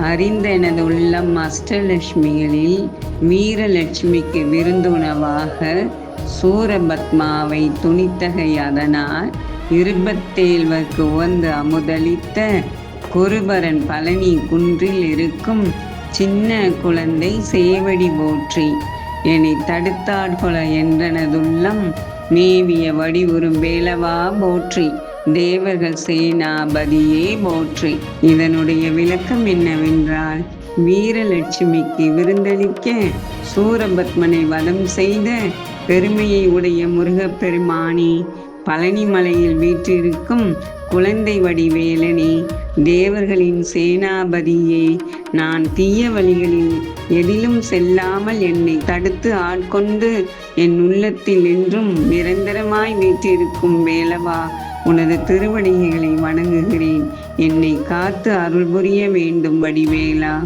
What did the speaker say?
அறிந்த எனது உள்ளம் அஷ்டலட்சுமிகளில் வீரலட்சுமிக்கு விருந்துணவாக சூரபத்மாவை துணித்தகை அதனால் இருபத்தேழ்வர்க்கு உவந்து அமுதளித்த குருபரன் பழனி குன்றில் இருக்கும் சின்ன குழந்தை சேவடி போற்றி. என்னை தடுத்தாட்கொள என்றனதுள்ளம் மேவிய வடிவுறும் வேலவா போற்றி. தேவர்கள் சேனாபதியே போற்றி. இதனுடைய விளக்கம் என்னவென்றால், வீரலட்சுமிக்கு விருந்தளிக்க சூரபத்மனை வதம் செய்த பெருமையை உடைய முருகப்பெருமானே, பழனிமலையில் வீற்றிருக்கும் குழந்தை வடிவேலனே, தேவர்களின் சேனாபதியே, நான் தீய வழிகளில் எதிலும் செல்லாமல் என்னை தடுத்து ஆட்கொண்டு என் உள்ளத்தில் என்றும் நிரந்தரமாய் வீற்றிருக்கும் வேலவா, உனது திருவடிகளை வணங்குகிறேன். என்னை காத்து அருள் புரிய வேண்டும் வடிவேலா.